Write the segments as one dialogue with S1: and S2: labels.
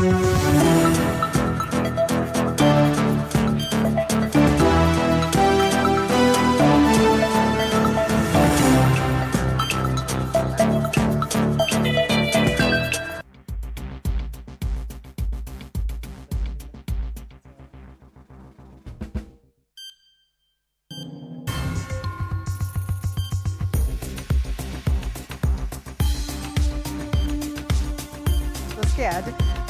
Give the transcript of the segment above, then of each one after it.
S1: Scared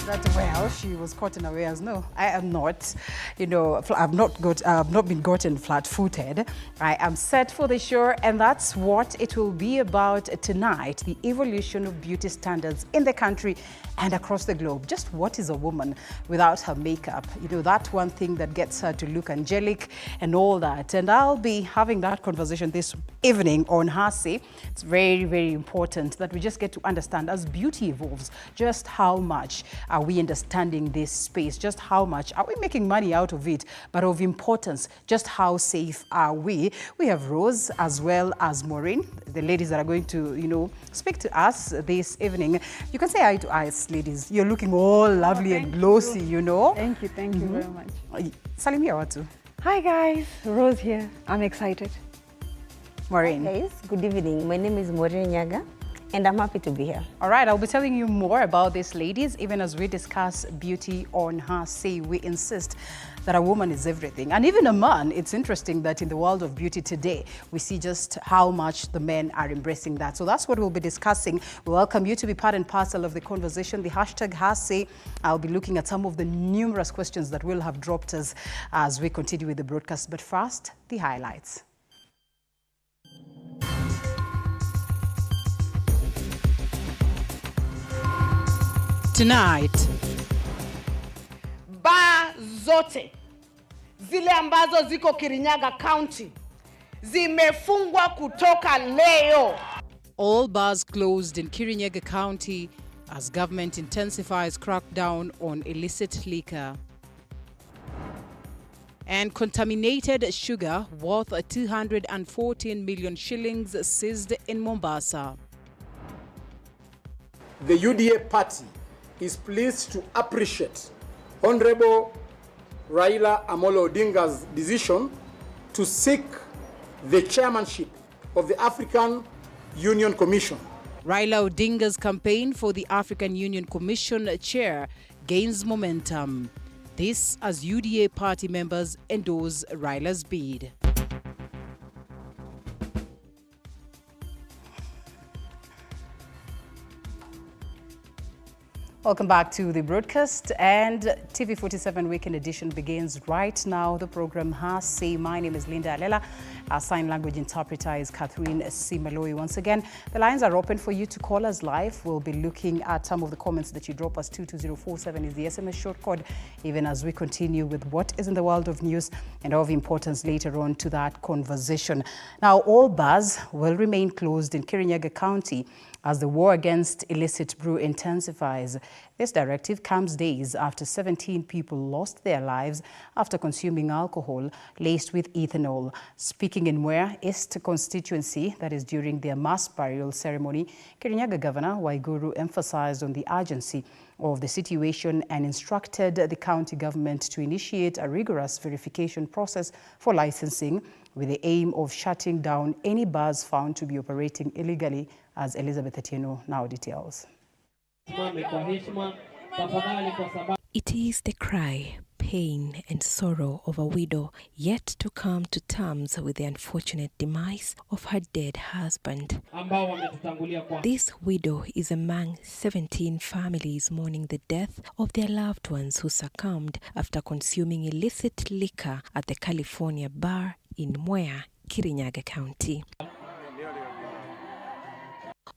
S1: that, well, she was caught unawares. No, I am not. You know, I've not been gotten flat-footed. I am set for the show, and that's what it will be about tonight: the evolution of beauty standards in the country and across the globe. Just what is a woman without her makeup? You know, that one thing that gets her to look angelic and all that. And I'll be having that conversation this evening on Hasi. It's very, very important that we just get to understand, as beauty evolves, just how much are we understanding this space? Just how much are we making money out of it? But of importance, just how safe are we? We have Rose as well as Maureen, the ladies that are going to, you know, speak to us this evening. You can say hi to us, ladies. You're looking all lovely and glossy, you know.
S2: Thank you very much.
S1: Salimia watu.
S2: Hi guys, Rose here. I'm excited.
S1: Maureen.
S3: Hi guys, good evening. My name is Maureen Nyaga, and I'm happy to be here.
S1: All right, I'll be telling you more about these ladies, even as we discuss beauty on Hasi. We insist that a woman is everything, and even a man. It's interesting that in the world of beauty today, we see just how much the men are embracing that. So that's what we'll be discussing. We welcome you to be part and parcel of the conversation. The hashtag Hasi. I'll be looking at some of the numerous questions that will have dropped us as we continue with the broadcast. But first, the highlights. Tonight,
S4: bar zote zile ambazo ziko Kirinyaga County zimefungwa kutoka leo.
S1: All bars closed in Kirinyaga County as government intensifies crackdown on illicit liquor. And contaminated sugar worth 214 million shillings seized in Mombasa.
S5: The UDA party is pleased to appreciate Honorable Raila Amolo Odinga's decision to seek the chairmanship of the African Union Commission.
S1: Raila Odinga's campaign for the African Union Commission chair gains momentum. This as UDA party members endorse Raila's bid. Welcome back to the broadcast, and TV47 Weekend Edition begins right now. The program has say, my name is Linda Alela. Our sign language interpreter is Catherine Simaloi. Once again, the lines are open for you to call us live. We'll be looking at some of the comments that you drop us. 22047 is the SMS short code, even as we continue with what is in the world of news and of importance later on to that conversation. Now, all bars will remain closed in Kirinyaga County as the war against illicit brew intensifies. This directive comes days after 17 people lost their lives after consuming alcohol laced with ethanol. Speaking in Mwea East constituency, that is during their mass burial ceremony, Kirinyaga Governor Waiguru emphasized on the urgency of the situation and instructed the county government to initiate a rigorous verification process for licensing with the aim of shutting down any bars found to be operating illegally, as Elizabeth Atieno now details.
S6: It is the cry, pain and sorrow of a widow yet to come to terms with the unfortunate demise of her dead husband. This widow is among 17 families mourning the death of their loved ones who succumbed after consuming illicit liquor at the California bar in Mwea, Kirinyaga County.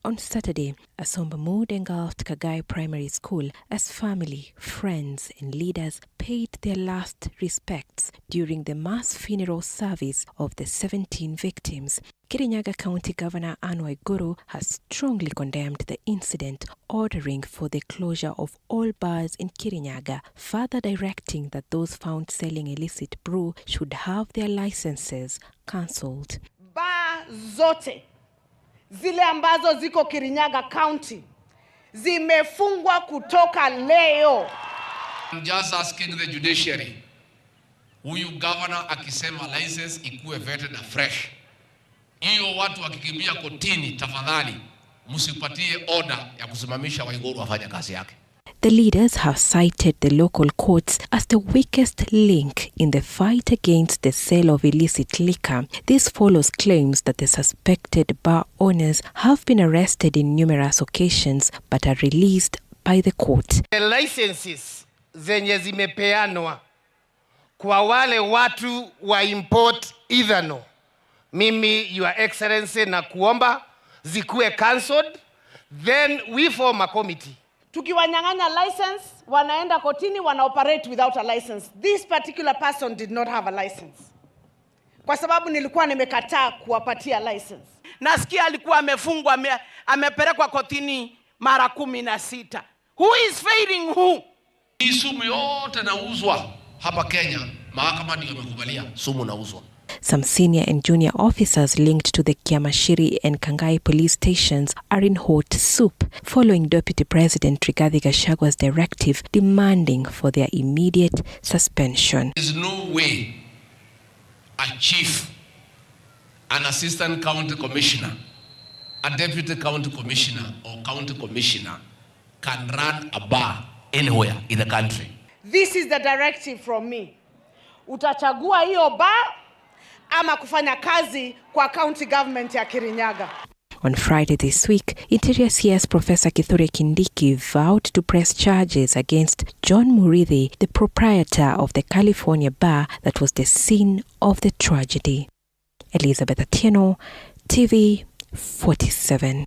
S6: On Saturday, a somber mood engulfed Kagai Primary School as family, friends and leaders paid their last respects during the mass funeral service of the 17 victims. Kirinyaga County Governor Anne Waiguru has strongly condemned the incident, ordering for the closure of all bars in Kirinyaga, further directing that those found selling illicit brew should have their licenses cancelled.
S4: Bar zote zile ambazo ziko Kirinyaga County zimefungwa kutoka leo.
S7: I'm just asking the judiciary, huyu governor akisema license ikuwe vetted afresh, hiyo watu wakikimbia kotini, tafadhali msipatie order ya kusimamisha Waiguru afanye kazi yake.
S6: The leaders have cited the local courts as the weakest link in the fight against the sale of illicit liquor. This follows claims that the suspected bar owners have been arrested in numerous occasions but are released by the court.
S8: The licenses zenye zimepeanwa kwa wale watu wa import ethanol, mimi your excellency na kuomba zikuwe cancelled, then we form a committee.
S4: Tukiwanyang'anya license, wanaenda kotini, wana operate without a license. This particular person did not have a license, kwa sababu nilikuwa nimekataa kuwapatia license.
S9: Nasikia alikuwa amefungwa, amepelekwa kotini mara 16. Who is failing who?
S7: Hii sumu yote nauzwa hapa Kenya, mahakama ndio imekubalia sumu nauzwa.
S6: Some senior and junior officers linked to the Kiamashiri and Kangai police stations are in hot soup following Deputy President Rigathi Gachagwa's directive demanding for their immediate suspension.
S7: There is no way a chief, an assistant county commissioner, a deputy county commissioner or county commissioner can run a bar anywhere in the country.
S4: This is the directive from me. Utachagua hiyo bar ama kufanya kazi kwa county government ya Kirinyaga.
S6: On Friday this week, Interior CS Professor Kithure Kindiki vowed to press charges against John Murithi, the proprietor of the California bar that was the scene of the tragedy. Elizabeth Atieno, TV 47.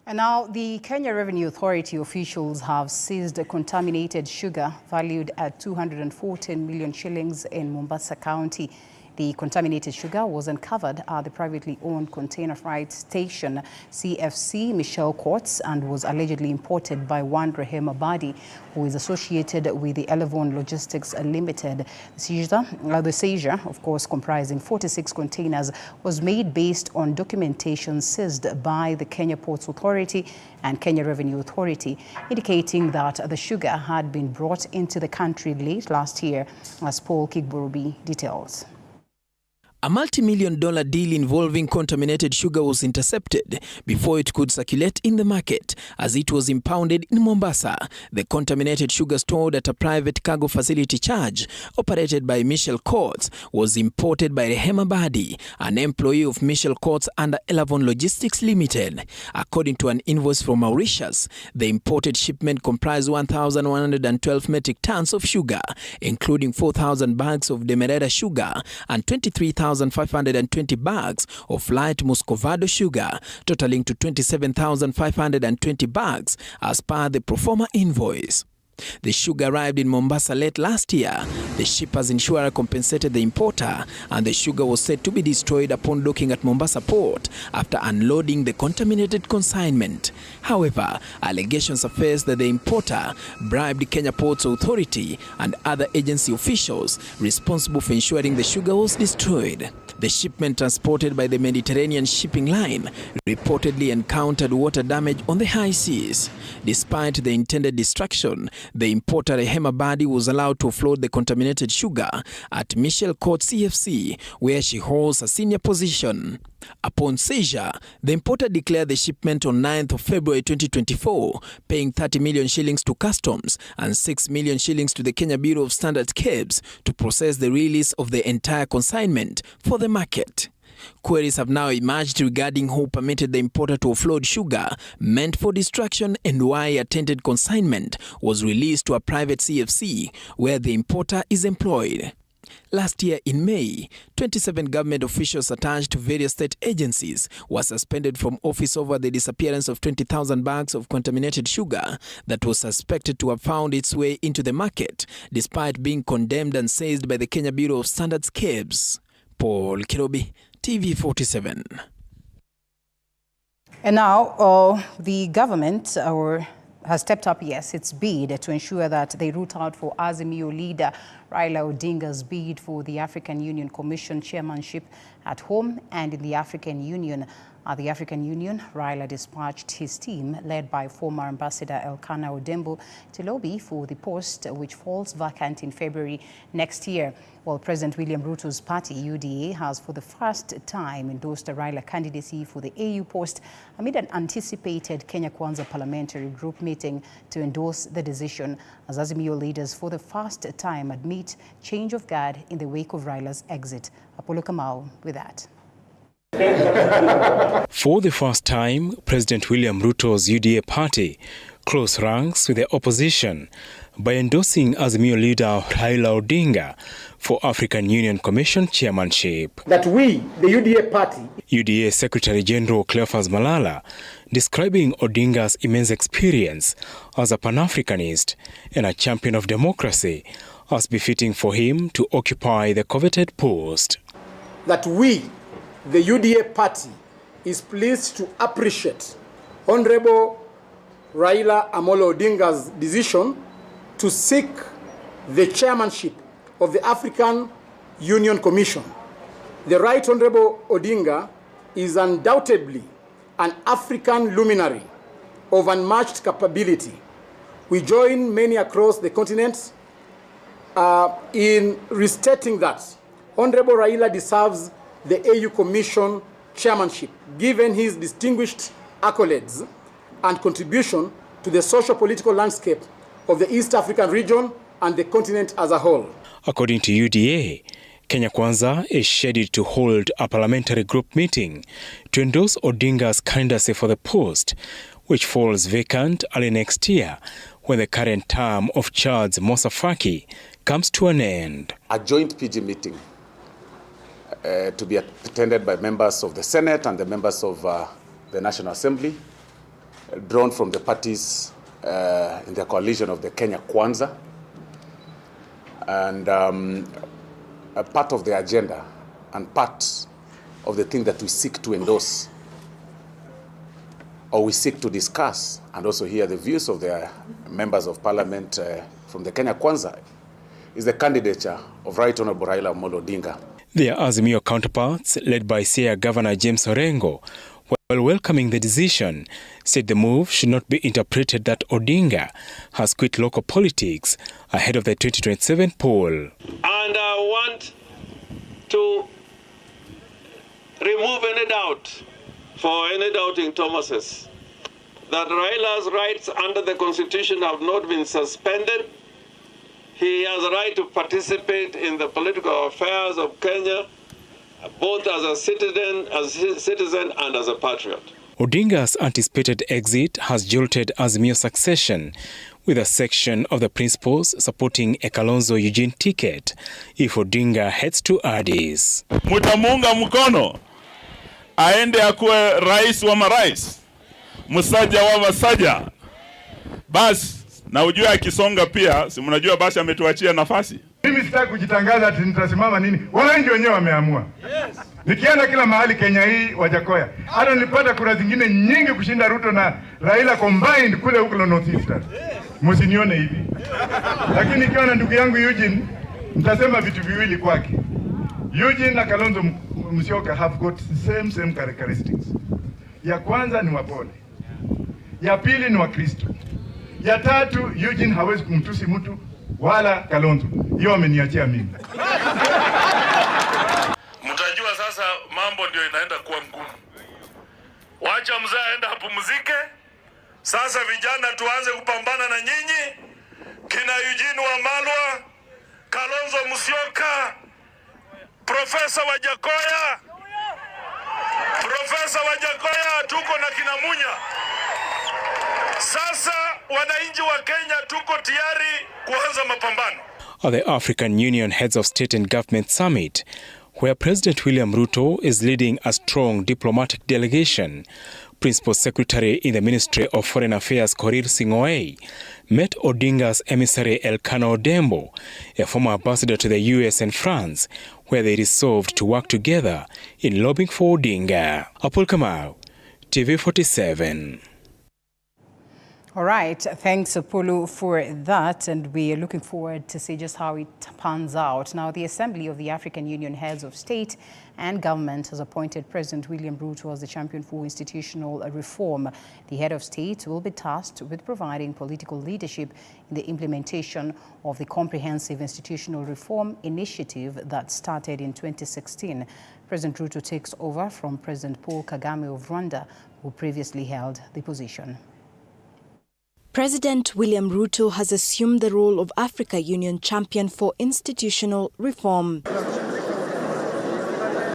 S1: And now the Kenya Revenue Authority officials have seized contaminated sugar valued at 214 million shillings in Mombasa County. The contaminated sugar was uncovered at the privately owned container freight station CFC Michelle Courts and was allegedly imported by one Rehema Badi, who is associated with the Elevon Logistics Limited. The seizure, of course, comprising 46 containers, was made based on documentation seized by the Kenya Ports Authority and Kenya Revenue Authority, indicating that the sugar had been brought into the country late last year, as Paul Kigburubi details.
S10: A multi-million-dollar deal involving contaminated sugar was intercepted before it could circulate in the market as it was impounded in Mombasa. The contaminated sugar stored at a private cargo facility charge operated by Michelle Courts was imported by Rehema Badi, an employee of Michelle Courts under Elevon Logistics Limited. According to an invoice from Mauritius, the imported shipment comprised 1,112 metric tons of sugar, including 4,000 bags of Demerara sugar and 23,520 bags of light Muscovado sugar, totaling to 27,520 bags as per the pro forma invoice. The sugar arrived in Mombasa late last year. The shipper's insurer compensated the importer, and the sugar was said to be destroyed upon docking at Mombasa port after unloading the contaminated consignment. However, allegations surfaced that the importer bribed Kenya Ports Authority and other agency officials responsible for ensuring the sugar was destroyed. The shipment, transported by the Mediterranean shipping line, reportedly encountered water damage on the high seas. Despite the intended destruction, the importer Rehema Badi was allowed to offload the contaminated sugar at Michelle Court CFC, where she holds a senior position. Upon seizure, the importer declared the shipment on 9th of February 2024, paying 30 million shillings to customs and 6 million shillings to the Kenya Bureau of Standards KEBS to process the release of the entire consignment for the market. Queries have now emerged regarding who permitted the importer to offload sugar meant for destruction and why a tainted consignment was released to a private CFC where the importer is employed. Last year in May, 27 government officials attached to various state agencies were suspended from office over the disappearance of 20,000 bags of contaminated sugar that was suspected to have found its way into the market, despite being condemned and seized by the Kenya Bureau of Standards KEBS. Paul Kirobi, TV 47.
S1: And now the government has stepped up, its bid to ensure that they root out for Azimio leader Raila Odinga's bid for the African Union Commission chairmanship at home and in the African Union. At the African Union, Raila dispatched his team, led by former Ambassador Elkanah Odembo, to lobby for the post, which falls vacant in February next year. While President William Ruto's party, UDA, has for the first time endorsed a Raila candidacy for the AU post amid an anticipated Kenya Kwanza parliamentary group meeting to endorse the decision, as Azimio leaders for the first time admit change of guard in the wake of Raila's exit. Apollo Kamau with that.
S10: For the first time, President William Ruto's UDA party close ranks with the opposition by endorsing Azimio leader Raila Odinga for African Union Commission chairmanship.
S5: That we, the UDA party,
S10: UDA Secretary General Cleophas Malala, describing Odinga's immense experience as a Pan-Africanist and a champion of democracy as befitting for him to occupy the coveted post.
S5: That we, the UDA party, is pleased to appreciate Honorable Raila Amolo Odinga's decision to seek the chairmanship of the African Union Commission. The Right Honorable Odinga is undoubtedly an African luminary of unmatched capability. We join many across the continent in restating that Honorable Raila deserves the AU Commission chairmanship, given his distinguished accolades and contribution to the socio-political landscape of the East African region and the continent as a whole.
S10: According to UDA, Kenya Kwanza is scheduled to hold a parliamentary group meeting to endorse Odinga's candidacy for the post, which falls vacant early next year when the current term of Charles Musa Faki comes to an end.
S11: A joint PG meeting to be attended by members of the Senate and the members of the National Assembly, drawn from the parties in the coalition of the Kenya Kwanza. And a part of the agenda and part of the thing that we seek to endorse, or we seek to discuss and also hear the views of the members of parliament from the Kenya Kwanza, is the candidature of Right Honorable Raila Amolo Odinga.
S10: Their Azimio counterparts, led by Siaya Governor James Orengo, while welcoming the decision, said the move should not be interpreted that Odinga has quit local politics ahead of the 2027 poll.
S12: And I want to remove any doubt for any doubting Thomases that Raila's rights under the Constitution have not been suspended. He has a right to participate in the political affairs of Kenya, both as a citizen and as a patriot.
S10: Odinga's anticipated exit has jolted Azimio's succession, with a section of the principals supporting a Kalonzo Eugene ticket if Odinga heads to Addis.
S13: Mutamunga mkono aende akuwe rais wa marais, musaja wa masaja. Basi na ujue akisonga pia, si mnajua basi ametuachia nafasi.
S14: Mimi sitaki kujitangaza ati nitasimama nini. Wananchi wenyewe wameamua. Yes. Nikienda kila mahali Kenya hii Wajakoya. Hata nilipata kura zingine nyingi kushinda Ruto na Raila combined kule huko North Eastern. Msinione hivi. Lakini nikiwa na ndugu yangu Eugene, nitasema vitu viwili kwake. Eugene na Kalonzo Musyoka have got same characteristics. Ya kwanza ni wapole. Ya pili ni Wakristo. Ya tatu, Eugene hawezi kumtusi mtu wala Kalonzo. Hiyo ameniachia mimi.
S13: Mtajua sasa mambo ndio inaenda kuwa ngumu. Wacha mzee aenda apumzike. Sasa vijana tuanze kupambana na nyinyi. Kina Eugene Wamalwa, Kalonzo Musyoka, Profesa Wajakoya. Profesa Wajakoya, tuko na kina Munya. Sasa wananchi wa Kenya tuko tayari kuanza mapambano.
S10: At the African Union Heads of State and Government Summit, where President William Ruto is leading a strong diplomatic delegation, Principal Secretary in the Ministry of Foreign Affairs Korir Sing'oei met Odinga's emissary Elkanah Odembo, a former ambassador to the US and France, where they resolved to work together in lobbying for Odinga. Apollo Kamau, TV 47.
S1: All right, thanks Apollo for that, and we are looking forward to see just how it pans out. Now, the Assembly of the African Union Heads of State and Government has appointed President William Ruto as the champion for institutional reform. The head of state will be tasked with providing political leadership in the implementation of the comprehensive institutional reform initiative that started in 2016. President Ruto takes over from President Paul Kagame of Rwanda, who previously held the position.
S15: President William Ruto has assumed the role of Africa Union champion for institutional reform.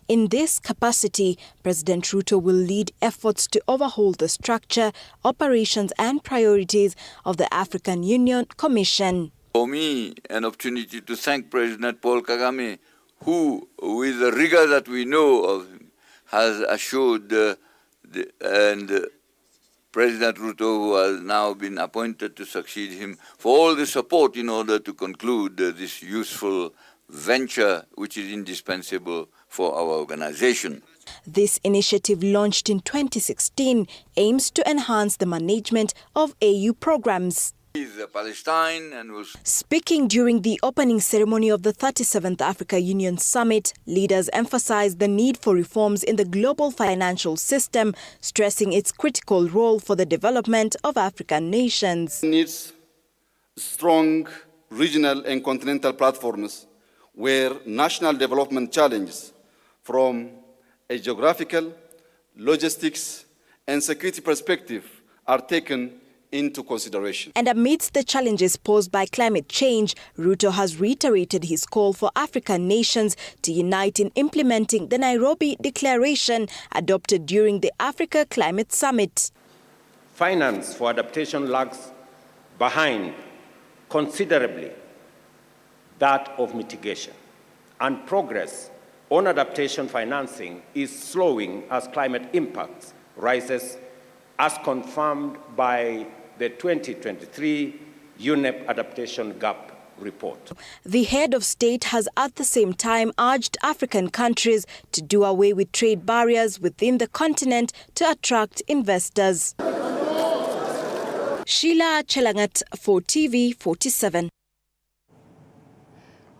S15: In this capacity, President Ruto will lead efforts to overhaul the structure, operations and priorities of the African Union Commission.
S16: For me, an opportunity to thank President Paul Kagame, who, with the rigor that we know of, has assured President Ruto, who has now been appointed to succeed him, for all the support in order to conclude this useful venture which is indispensable for our organization.
S15: This initiative, launched in 2016, aims to enhance the management of AU programs.
S16: Palestine and
S15: Speaking during the opening ceremony of the 37th Africa Union Summit, leaders emphasized the need for reforms in the global financial system, stressing its critical role for the development of African nations.
S17: It needs strong regional and continental platforms where national development challenges from a geographical, logistics, and security perspective are taken into consideration.
S15: And amidst the challenges posed by climate change, Ruto has reiterated his call for African nations to unite in implementing the Nairobi Declaration adopted during the Africa Climate Summit.
S18: Finance for adaptation lags behind considerably that of mitigation, and progress on adaptation financing is slowing as climate impacts rises, as confirmed by the 2023 UNEP Adaptation Gap Report.
S15: The head of state has at the same time urged African countries to do away with trade barriers within the continent to attract investors. Sheila Chelangat for TV 47.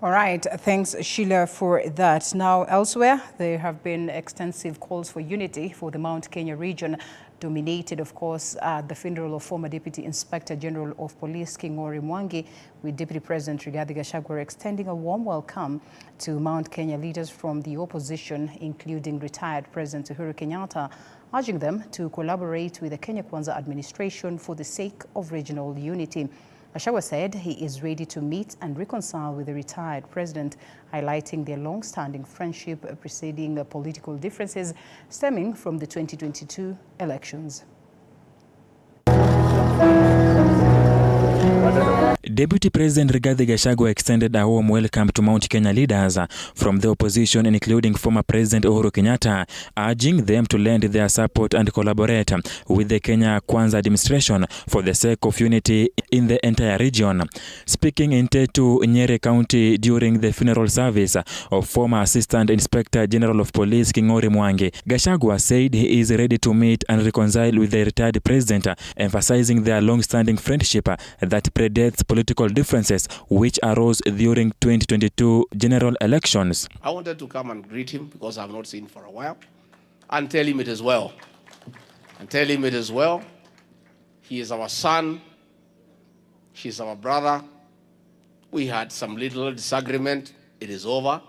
S1: All right, thanks Sheila for that. Now elsewhere, there have been extensive calls for unity for the Mount Kenya region, dominated, of course, at the funeral of former Deputy Inspector General of Police King'ori Mwangi, with Deputy President Rigathi Gachagua extending a warm welcome to Mount Kenya leaders from the opposition, including retired President Uhuru Kenyatta, urging them to collaborate with the Kenya Kwanza administration for the sake of regional unity. Gachagua said he is ready to meet and reconcile with the retired president, highlighting their long-standing friendship preceding political differences stemming from the 2022 elections.
S19: Deputy President Rigathi Gachagua extended a warm welcome to Mount Kenya leaders from the opposition, including former President Uhuru Kenyatta, urging them to lend their support and collaborate with the Kenya Kwanza administration for the sake of unity in the entire region. Speaking in Tetu, Nyeri County during the funeral service of former Assistant Inspector General of Police King'ori Mwangi, Gachagua said he is ready to meet and reconcile with the retired president, emphasizing their long-standing friendship that predates political differences which arose during 2022 general elections.
S7: I wanted to come and greet him because I've not seen him for a while and tell him it is well. He is our son. He's our brother. We had some little disagreement. It is over.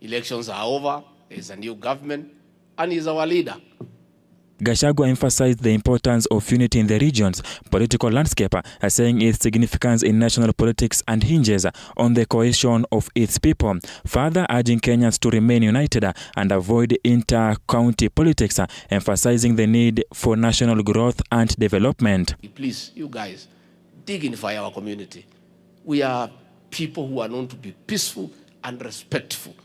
S7: Elections are over. There is a new government and he's our leader.
S19: Gachagua emphasized the importance of unity in the region's political landscape, saying its significance in national politics and hinges on the cohesion of its people, further urging Kenyans to remain united and avoid inter-county politics, emphasizing the need for national growth and development.
S7: Please, you guys, dignify our community. We are people who are known to be peaceful and respectful.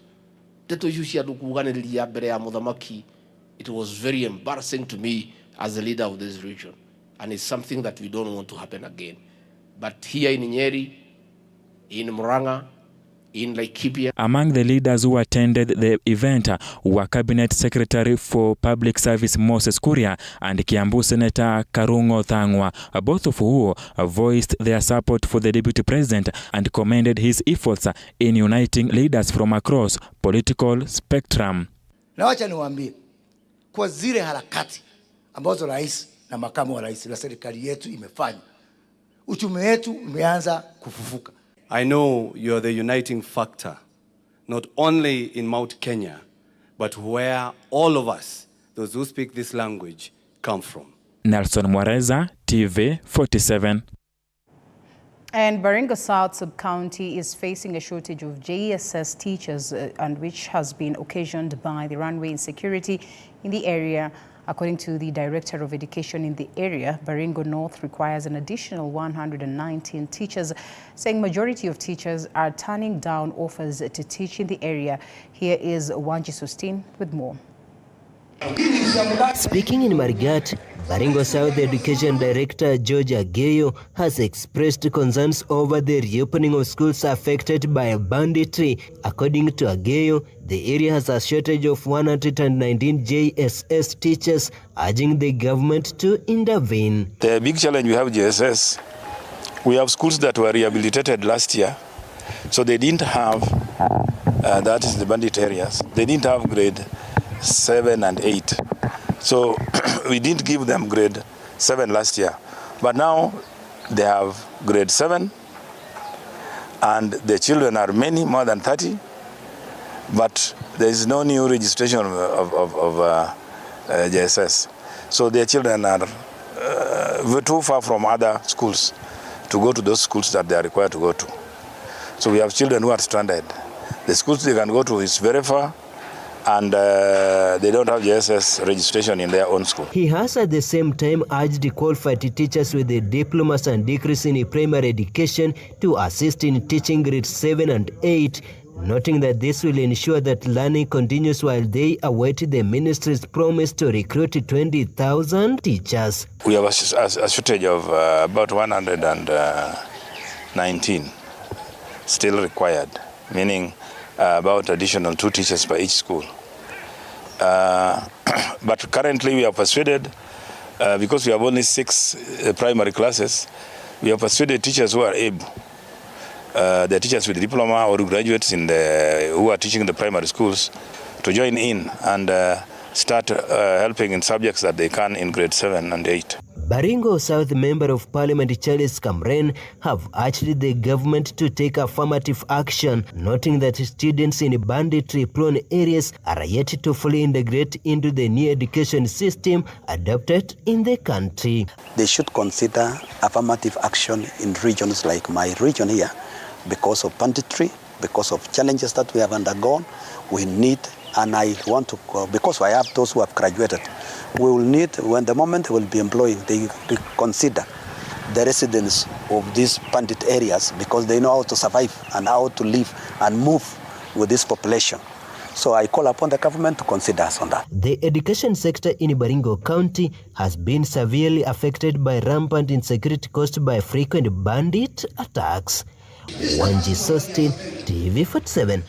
S7: It was very embarrassing to me as the leader of this region, and it's something that we don't want to happen again. But here in Nyeri, in Murang'a, in Laikipia.
S19: Among the leaders who attended the event were Cabinet Secretary for Public Service Moses Kuria and Kiambu Senator Karungo Thangwa, both of who voiced their support for the Deputy President and commended his efforts in uniting leaders from across political spectrum.
S20: Na wacha niwaambie kwa zile harakati ambazo rais na makamu wa rais na serikali yetu imefanya, uchumi wetu umeanza kufufuka.
S21: I know you're the uniting factor, not only in Mount Kenya, but where all of us, those who speak this language, come from.
S19: Nelson Mwareza, TV 47.
S1: And Baringo South Sub-County is facing a shortage of JSS teachers, and which has been occasioned by the runway insecurity in the area. According to the Director of Education in the area, Baringo North requires an additional 119 teachers, saying majority of teachers are turning down offers to teach in the area. Here is Wanji Sustin with more.
S22: Speaking in Marigat, Baringo South Education Director George Ageyo has expressed concerns over the reopening of schools affected by banditry. According to Ageyo, the area has a shortage of 119 JSS teachers, urging the government to intervene.
S23: The big challenge we have JSS, we have schools that were rehabilitated last year, so they didn't have, that is the bandit areas, they didn't have grade 7 and 8. So we didn't give them grade 7 last year. But now they have grade 7 and the children are many, more than 30. But there is no new registration of JSS. So their children are too far from other schools to go to those schools that they are required to go to. So we have children who are stranded. The schools they can go to is very far, and they don't have JSS registration in their own school.
S22: He has at the same time urged qualified teachers with the diplomas and degrees in primary education to assist in teaching grades 7 and 8, noting that this will ensure that learning continues while they await the ministry's promise to recruit 20,000 teachers.
S23: We have a shortage of about 119 still required, meaning about additional 2 teachers per each school. But currently we are persuaded, because we have only 6 primary classes, we have persuaded teachers who are able, the teachers with diploma or graduates who are teaching in the primary schools, to join in and start helping in subjects that they can in grade 7 and 8.
S22: Baringo South Member of Parliament Charles Kamren have urged the government to take affirmative action, noting that students in banditry-prone areas are yet to fully integrate into the new education system adopted in the country.
S24: They should consider affirmative action in regions like my region here, because of banditry, because of challenges that we have undergone. We need, and I want to, because I have those who have graduated, we will need, when the moment they will be employing, they consider the residents of these bandit areas, because they know how to survive and how to live and move with this population. So I call upon the government to consider us on that.
S22: The education sector in Baringo County has been severely affected by rampant insecurity caused by frequent bandit attacks. Wanji Sustin, TV 47.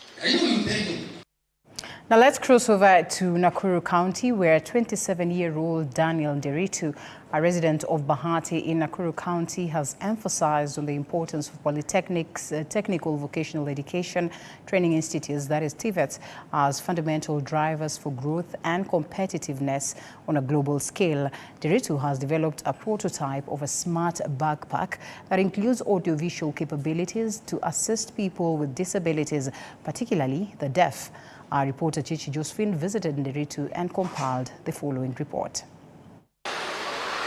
S1: Now let's cross over to Nakuru County, where 27-year-old Daniel Nderitu, a resident of Bahati in Nakuru County, has emphasized on the importance of polytechnics, technical vocational education training institutes, that is TVETs, as fundamental drivers for growth and competitiveness on a global scale. Nderitu has developed a prototype of a smart backpack that includes audiovisual capabilities to assist people with disabilities, particularly the deaf. Our reporter Chichi Josephine visited Nderitu and compiled the following report.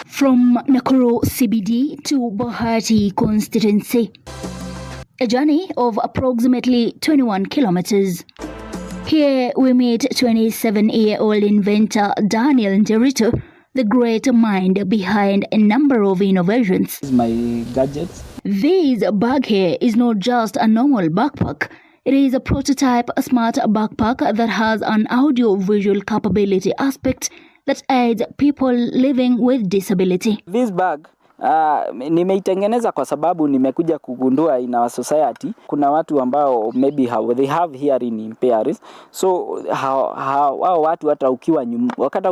S25: From Nakuru CBD to Bahati constituency, a journey of approximately 21 kilometers. Here we meet 27-year-old inventor Daniel Nderitu, the great mind behind a number of innovations.
S26: This is my gadgets.
S25: This bag here is not just a normal backpack. It is a prototype smart backpack that has an audio-visual capability aspect that aids people living with disability.
S26: This bag
S2: Nimeitengeneza kwa sababu nimekuja kugundua in our society kuna watu ambao maybe they have hearing impairments. So hao watu hata ukiwa wakati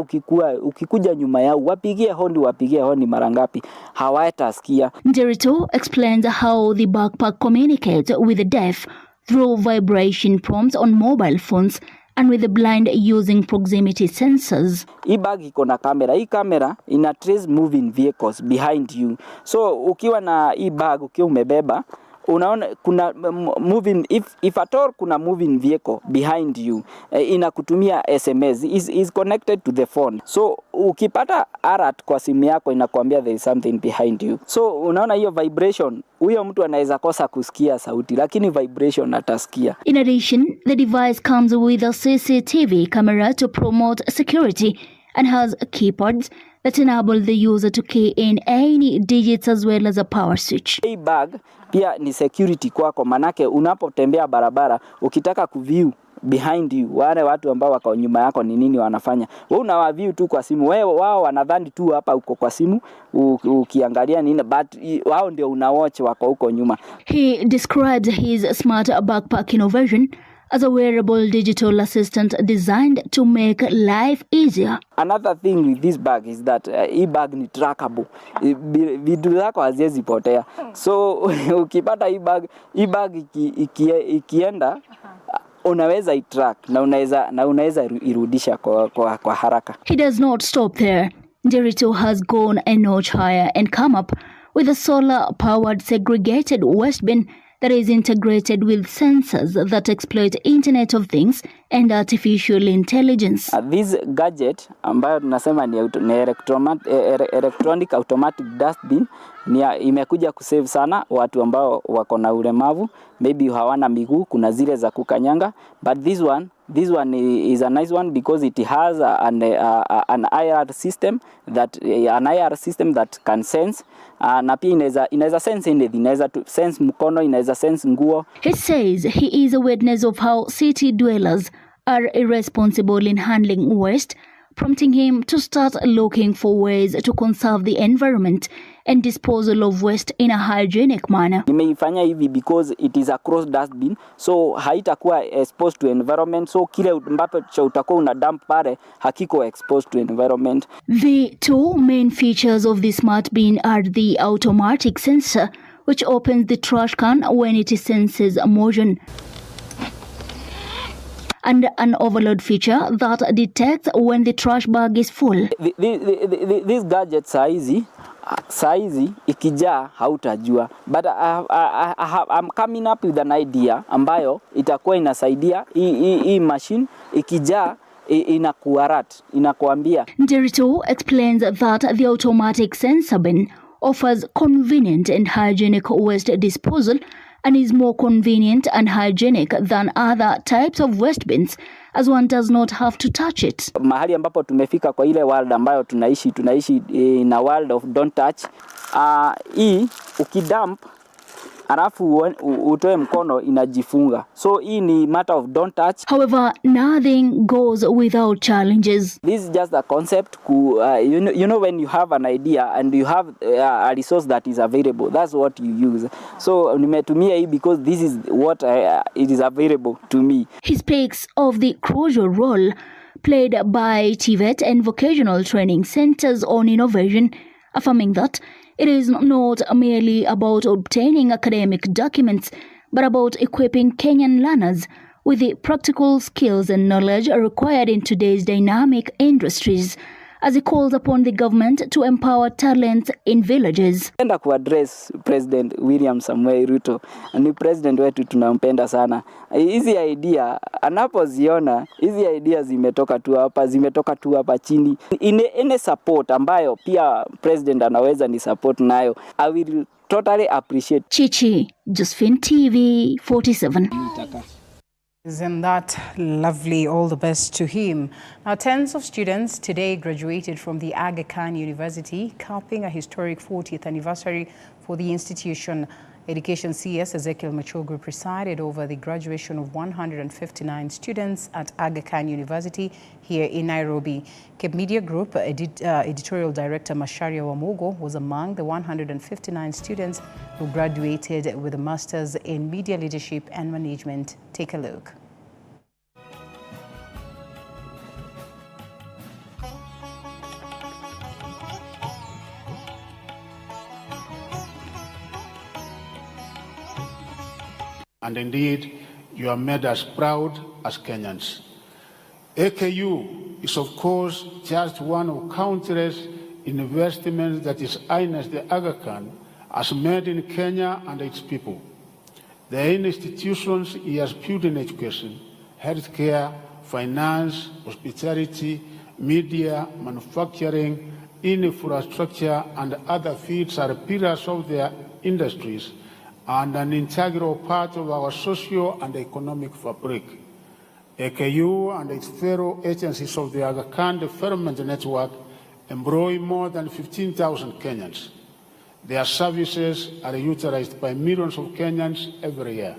S2: ukikuja nyuma yao wapigie honi mara ngapi hawatasikia.
S25: Nderito explains how the backpack communicates with the deaf through vibration prompts on mobile phones and with the blind using proximity sensors.
S2: Hii bag iko na kamera. Hii kamera ina trace moving vehicles behind you. So ukiwa na hii bag ukiwa umebeba unaona kuna moving if at all kuna moving vehicle behind you inakutumia SMS is connected to the phone. So ukipata alert kwa simu yako inakwambia there is something behind you. So unaona hiyo vibration, huyo mtu anaweza kosa kusikia sauti lakini vibration atasikia.
S25: In addition, the device comes with a CCTV camera to promote security and has keypads that enable the user to key in any digits as well as a power switch.
S2: Hii bag pia ni security kwako, manake unapotembea barabara ukitaka kuview behind you wale watu ambao wako nyuma yako ni nini wanafanya, wewe unawaview tu kwa simu. Wao wanadhani tu hapa uko kwa simu ukiangalia nini, but wao ndio unawatch wako huko nyuma.
S25: He describes his smart backpack innovation as a wearable digital assistant designed to make life easier.
S2: Another thing with this bag is that hii bag ni trackable. Vitu zako haziwezi potea. So ukipata hii bag ikienda unaweza itrack na unaweza irudisha kwa haraka.
S25: He does not stop there. Nderito has gone a notch higher and come up with a solar-powered segregated waste bin that is integrated with sensors that exploit Internet of Things and artificial intelligence.
S2: This gadget ambayo tunasema ni electronic automatic dustbin imekuja kusave sana watu ambao wako na ulemavu, maybe hawana miguu, kuna zile za kukanyanga, but this one is a nice one because it has an IR system that can sense na pia inaweza sense anything, inaweza sense mkono, inaweza sense nguo.
S25: He says he is a witness of how city dwellers are irresponsible in handling waste, prompting him to start looking for ways to conserve the environment and disposal of waste in a hygienic manner.
S2: Nimeifanya hivi because it is a cross dustbin, so haitakuwa exposed to environment, so kile ambapo utakuwa una dump pale hakiko exposed to environment.
S25: The two main features of the smart bin are the automatic sensor, which opens the trash can when it senses motion, and an overload feature that detects when the trash bag is full.
S2: These gadgets saizi ikijaa hautajua, but I'm coming up with an idea ambayo itakuwa inasaidia hii machine ikijaa inakuambia.
S25: Nderito explains that the automatic sensor bin offers convenient and hygienic waste disposal and is more convenient and hygienic than other types of waste bins, as one does not have to touch it.
S2: Mahali ambapo tumefika kwa ile world ambayo tunaishi in a world of don't touch. Hii ukidump alafu utoe mkono inajifunga. So hii ni matter of don't touch.
S25: However, nothing goes without challenges.
S2: This is just a concept. You know when you have an idea and you have a resource that is available, that's what you use. So nimetumia hii because this is what it is available to me.
S25: He speaks of the crucial role played by TVET and vocational training centers on innovation, affirming that it is not merely about obtaining academic documents, but about equipping Kenyan learners with the practical skills and knowledge required in today's dynamic industries, as he calls upon the government to empower talent in villages.
S2: Napenda kuaddress President William Samuel Ruto. Ni president wetu tunampenda sana. Hizi idea anapoziona, hizi idea zimetoka tu hapa chini. Ine support ambayo pia president anaweza ni support nayo, I will totally appreciate.
S25: Chichi, Josephine TV 47.
S1: Isn't that lovely? All the best to him. Now, tens of students today graduated from the Aga Khan University, capping a historic 40th anniversary for the institution. Education CS Ezekiel Machogu presided over the graduation of 159 students at Aga Khan University here in Nairobi. Cape Media Group editorial director Masharia Wamogo was among the 159 students who graduated with a master's in media leadership and management. Take a look.
S3: And indeed, you have made us proud as Kenyans. AKU is, of course, just one of countless investments that His Highness the Aga Khan has made in Kenya and its people. The institutions he has built in education, healthcare, finance, hospitality, media, manufacturing, infrastructure, and other fields are pillars of their industries and an integral part of our socio and economic fabric. AKU and its fellow agencies of the Aga Khan Development Network employ more than 15,000 Kenyans. Their services are utilized by millions of Kenyans every year.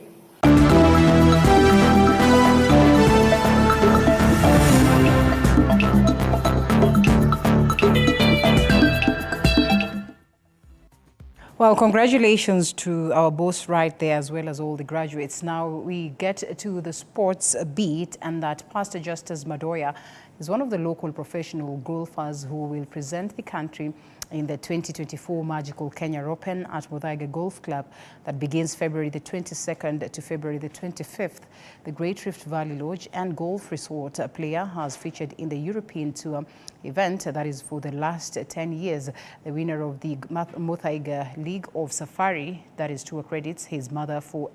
S1: Well, congratulations to our boss right there, as well as all the graduates. Now we get to the sports beat, and that Pastor Justus Madoya is one of the local professional golfers who will present the country in the 2024 Magical Kenya Open at Muthaiga Golf Club that begins February the 22nd to February the 25th. The Great Rift Valley Lodge and Golf Resort player has featured in the European Tour event that is for the last 10 years. The winner of the Muthaiga League of Safari, that is Tour credits his mother for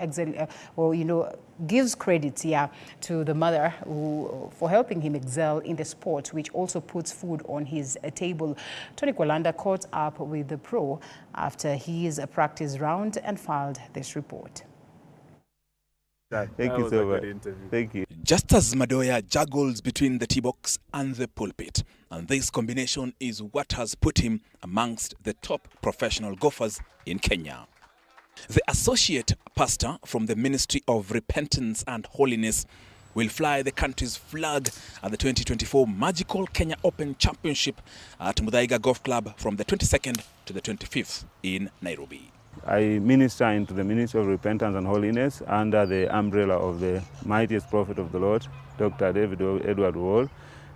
S1: gives credit to the mother for helping him excel in the sport, which also puts food on his table. Tony Kwalanda caught up with the pro after his practice round and filed this report.
S4: Thank you so much. Thank you.
S6: Justus Madoya juggles between the tee box and the pulpit, and this combination is what has put him amongst the top professional golfers in Kenya. The associate pastor from the Ministry of Repentance and Holiness will fly the country's flag at the 2024 Magical Kenya Open Championship at Muthaiga Golf Club from the 22nd to the 25th in Nairobi.
S4: I minister into the Ministry of Repentance and Holiness under the umbrella of the mightiest prophet of the Lord, Dr. David Edward Wall.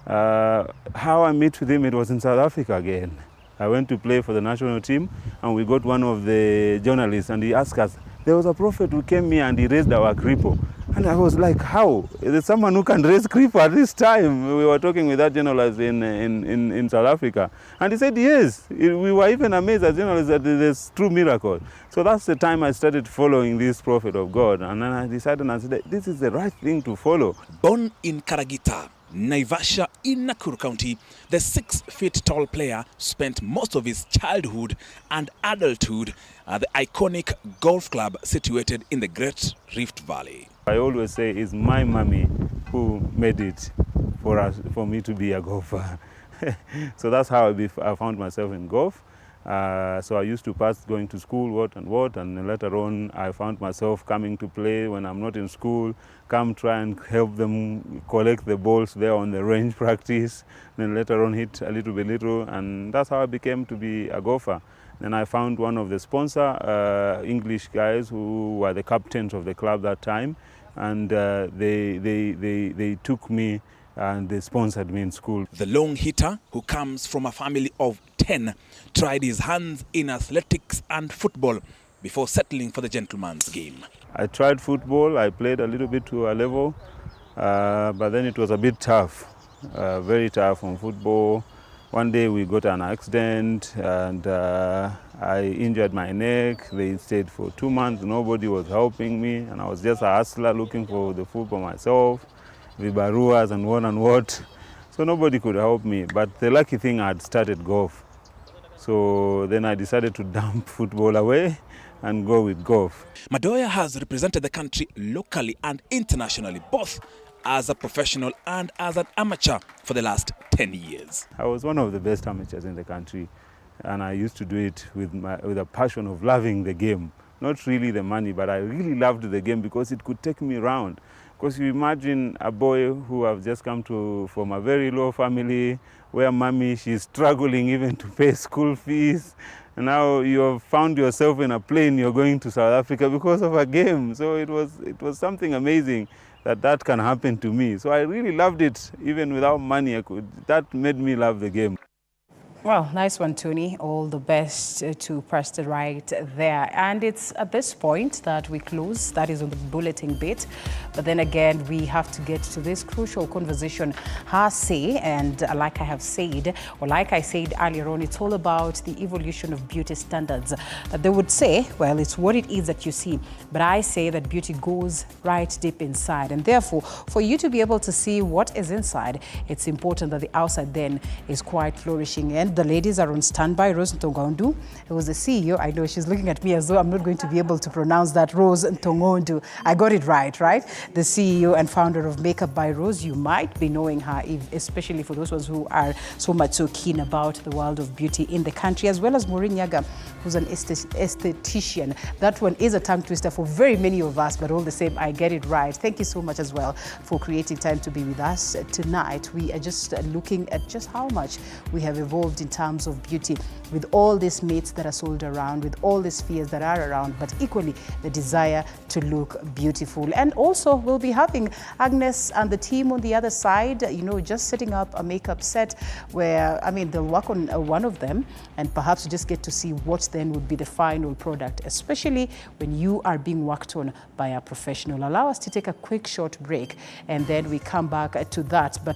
S4: How I met with him, it was in South Africa again. I went to play for the national team, and we got one of the journalists, and he asked us, there was a prophet who came here and he raised our cripple. And I was like, how? There's someone who can raise cripple at this time? We were talking with that journalist in South Africa. And he said, yes. We were even amazed as journalists that there's true miracle. So that's the time I started following this prophet of God. And then I decided, and I said, this is the right thing to follow.
S6: Born in Karagita, Naivasha in Nakuru County, the 6-foot-tall player spent most of his childhood and adulthood at the iconic golf club situated in the Great Rift Valley.
S4: I always say it's my mommy who made it for me to be a golfer. So that's how I found myself in golf. So I used to pass going to school, and later on I found myself coming to play when I'm not in school, come try and help them collect the balls there on the range practice, then later on hit a little, and that's how I became to be a golfer. Then I found one of the sponsor, English guys who were the captains of the club that time, and they took me and they sponsored me in school.
S6: The long hitter, who comes from a family of 10, tried his hands in athletics and football before settling for the gentleman's game.
S4: I tried football, I played a little bit to a level, but then it was a bit tough, very tough on football. One day we got an accident and I injured my neck. They stayed for 2 months, nobody was helping me, and I was just a hustler looking for the food for myself, vibaruas and what. So nobody could help me, but the lucky thing I had started golf. So then I decided to dump football away and go with golf.
S6: Madoya has represented the country locally and internationally, both as a professional and as an amateur for the last 10 years.
S4: I was one of the best amateurs in the country, and I used to do it with a passion of loving the game not really the money, but I really loved the game because it could take me around. Because you imagine a boy who have just come from a very low family, where mommy, she's struggling even to pay school fees. And now you have found yourself in a plane, you're going to South Africa because of a game. So it was something amazing that can happen to me. So I really loved it, even without money. That made me love the game.
S1: Well, nice one, Tony. All the best to Preston right there. And it's at this point that we close. That is on the bulletin bit. But then again, we have to get to this crucial conversation, her say. And like I have said, or like I said earlier on, it's all about the evolution of beauty standards. They would say, well, it's what it is that you see. But I say that beauty goes right deep inside. And therefore, for you to be able to see what is inside, it's important that the outside then is quite flourishing. And the ladies are on standby. Rose Ntongondu, who was the CEO. I know she's looking at me as though I'm not going to be able to pronounce that. Rose Ntongondu. I got it right? The CEO and founder of Makeup by Rose. You might be knowing her, especially for those who are so keen about the world of beauty in the country, as well as Maureen Nyaga, who's an esthetician. That one is a tongue twister for very many of us, but all the same, I get it right. Thank you so much as well for creating time to be with us tonight. We are just looking at just how much we have evolved in terms of beauty, with all these myths that are sold around, with all these fears that are around, but equally the desire to look beautiful. And also we'll be having Agnes and the team on the other side, just setting up a makeup set where, they'll work on one of them, and perhaps you just get to see what then would be the final product, especially when you are being worked on by a professional. Allow us to take a quick short break, and then we come back to that. But